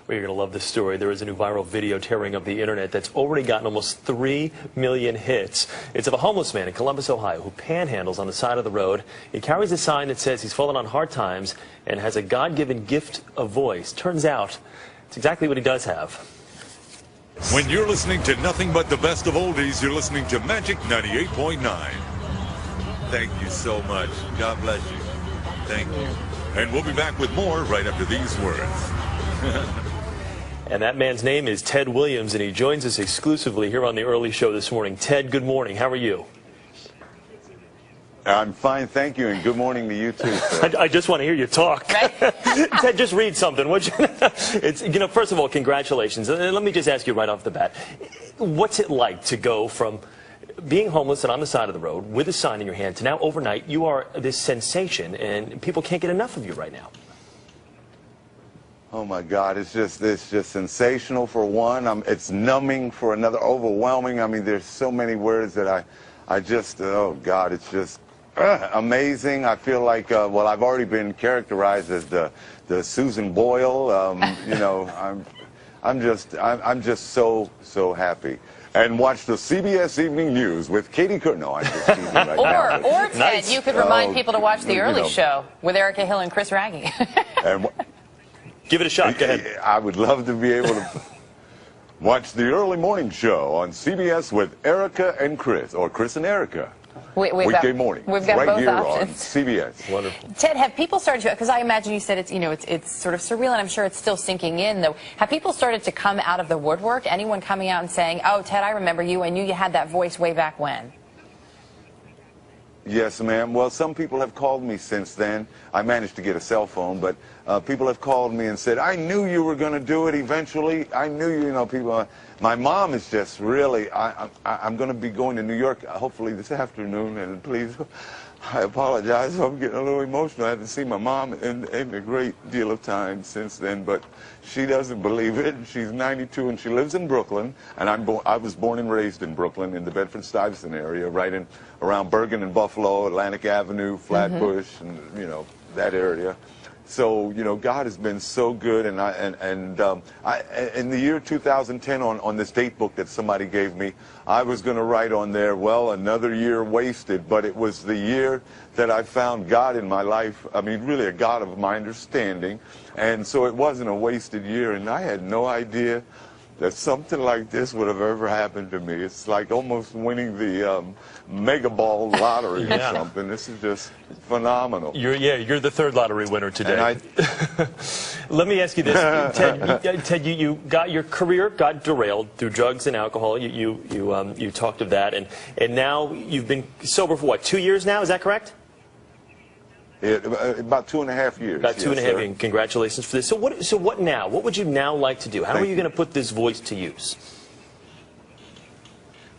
Well, you're going to love this story. There is a new viral video tearing up the internet that's already gotten almost 3 million hits. It's of a homeless man in Columbus, Ohio, who panhandles on the side of the road. He carries a sign that says he's fallen on hard times and has a God-given gift of voice. Turns out it's exactly what he does have. When you're listening to nothing but the best of oldies, you're listening to Magic 98.9. Thank you so much. God bless you. Thank you. And we'll be back with more right after these words. And that man's name is Ted Williams, and he joins us exclusively here on the early show this morning. Ted, good morning. How are you? I'm fine, thank you, and good morning to you too, sir. I just want to hear you talk. Ted, just read something, would you? First of all, congratulations. Let me just ask you right off the bat, what's it like to go from being homeless and on the side of the road with a sign in your hand to now overnight you are this sensation and people can't get enough of you right now? Oh my God, it's just sensational for one. It's numbing for another, overwhelming. I mean, there's so many words that I just, oh God, it's just amazing. I feel like, well, I've already been characterized as the Susan Boyle. I'm just so happy. And watch the CBS Evening News with Katie Couric. No, I'm just teasing right now. Or Ted, nice. You could remind people to watch The Early Show with Erica Hill and Chris Raggi. Give it a shot. Go ahead. I would love to be able to watch the early morning show on CBS with Erica and Chris, or Chris and Erica. Weekday morning. We've got right both here options. On CBS. Wonderful. Ted, have people started to, because I imagine you said it's sort of surreal, and I'm sure it's still sinking in, though. Have people started to come out of the woodwork? Anyone coming out and saying, oh, Ted, I remember you. I knew you had that voice way back when. Yes, ma'am. Well, some people have called me since then. I managed to get a cell phone, but people have called me and said, I knew you were going to do it eventually. I knew, people. My mom is just really, I'm going to be going to New York hopefully this afternoon, and please, I apologize if I'm getting a little emotional. I haven't seen my mom in a great deal of time since then, but she doesn't believe it. She's 92 and she lives in Brooklyn, and I was born and raised in Brooklyn in the Bedford-Stuyvesant area, right around Bergen and Buffalo, Atlantic Avenue, Flatbush, and that area. So God has been so good, and in the year 2010 on this date book that somebody gave me, I was going to write on there, well, another year wasted, but it was the year that I found God in my life. I mean, really a God of my understanding, and so it wasn't a wasted year, and I had no idea that something like this would have ever happened to me. It's like almost winning the mega ball lottery or something. This is just phenomenal. You're the third lottery winner today. Let me ask you this, Ted. You got your career got derailed through drugs and alcohol. You talked of that, and now you've been sober for what, 2 years now? Is that correct? About 2.5 years. About 2.5 years. Congratulations for this. So what now? What would you now like to do? How are you going to put this voice to use?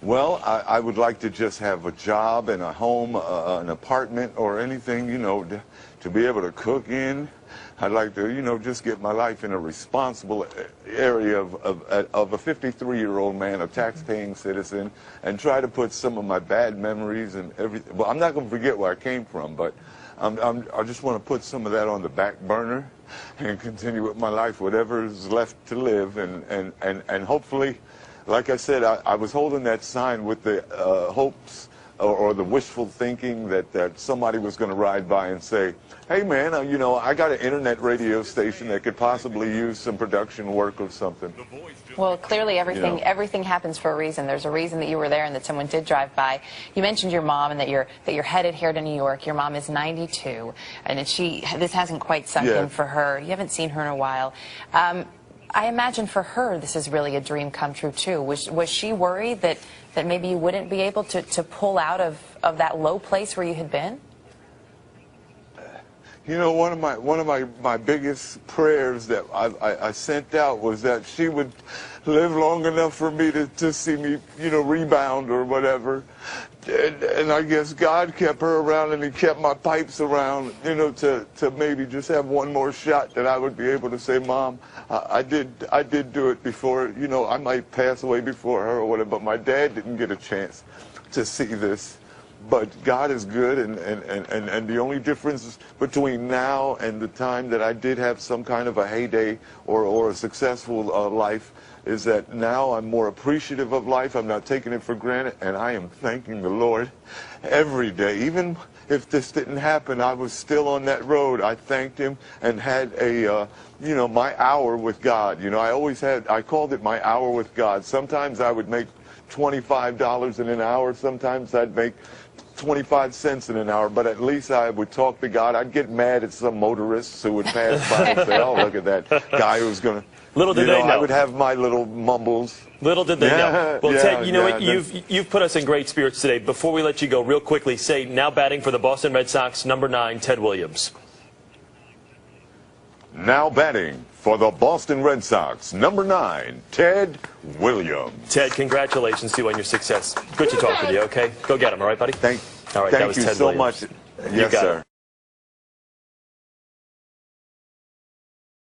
Well, I would like to just have a job and a home, an apartment, or anything, to be able to cook in. I'd like to, just get my life in a responsible area of a 53-year-old man, a tax-paying citizen, and try to put some of my bad memories and everything. Well, I'm not going to forget where I came from, but I just want to put some of that on the back burner and continue with my life, whatever is left to live, and hopefully, like I said, I was holding that sign with the hopes or the wishful thinking that somebody was going to ride by and say, hey man, I got an internet radio station that could possibly use some production work or something. Well, clearly everything happens for a reason. There's a reason that you were there and that someone did drive by. You mentioned your mom and that you're headed here to New York. Your mom is 92, and this hasn't quite sunk in for her. You haven't seen her in a while. I imagine for her this is really a dream come true too. Was she worried that maybe you wouldn't be able to pull out of that low place where you had been? One of my biggest prayers that I sent out was that she would live long enough for me to see me, rebound or whatever. And I guess God kept her around, and He kept my pipes around, to maybe just have one more shot that I would be able to say, Mom, I did do it before. I might pass away before her or whatever, but my dad didn't get a chance to see this. But God is good, and the only difference between now and the time that I did have some kind of a heyday or a successful life is that now I'm more appreciative of life. I'm not taking it for granted, and I am thanking the Lord every day. Even if this didn't happen, I was still on that road. I thanked Him and had a, my hour with God. I called it my hour with God. Sometimes I would make $25 in an hour. Sometimes I'd make 25 cents in an hour, but at least I would talk to God. I'd get mad at some motorists who would pass by and say, oh, look at that guy who's going to... Little did they know. I would have my little mumbles. Little did they know. Well, Ted, you know what? You've put us in great spirits today. Before we let you go, real quickly, say, now batting for the Boston Red Sox, number 9, Ted Williams. Now batting for the Boston Red Sox, number 9, Ted Williams. Ted, congratulations to you on your success. Good to talk with you, okay? Go get him, all right, buddy? Thank all right, that was you Ted so Williams. much. Yes, sir.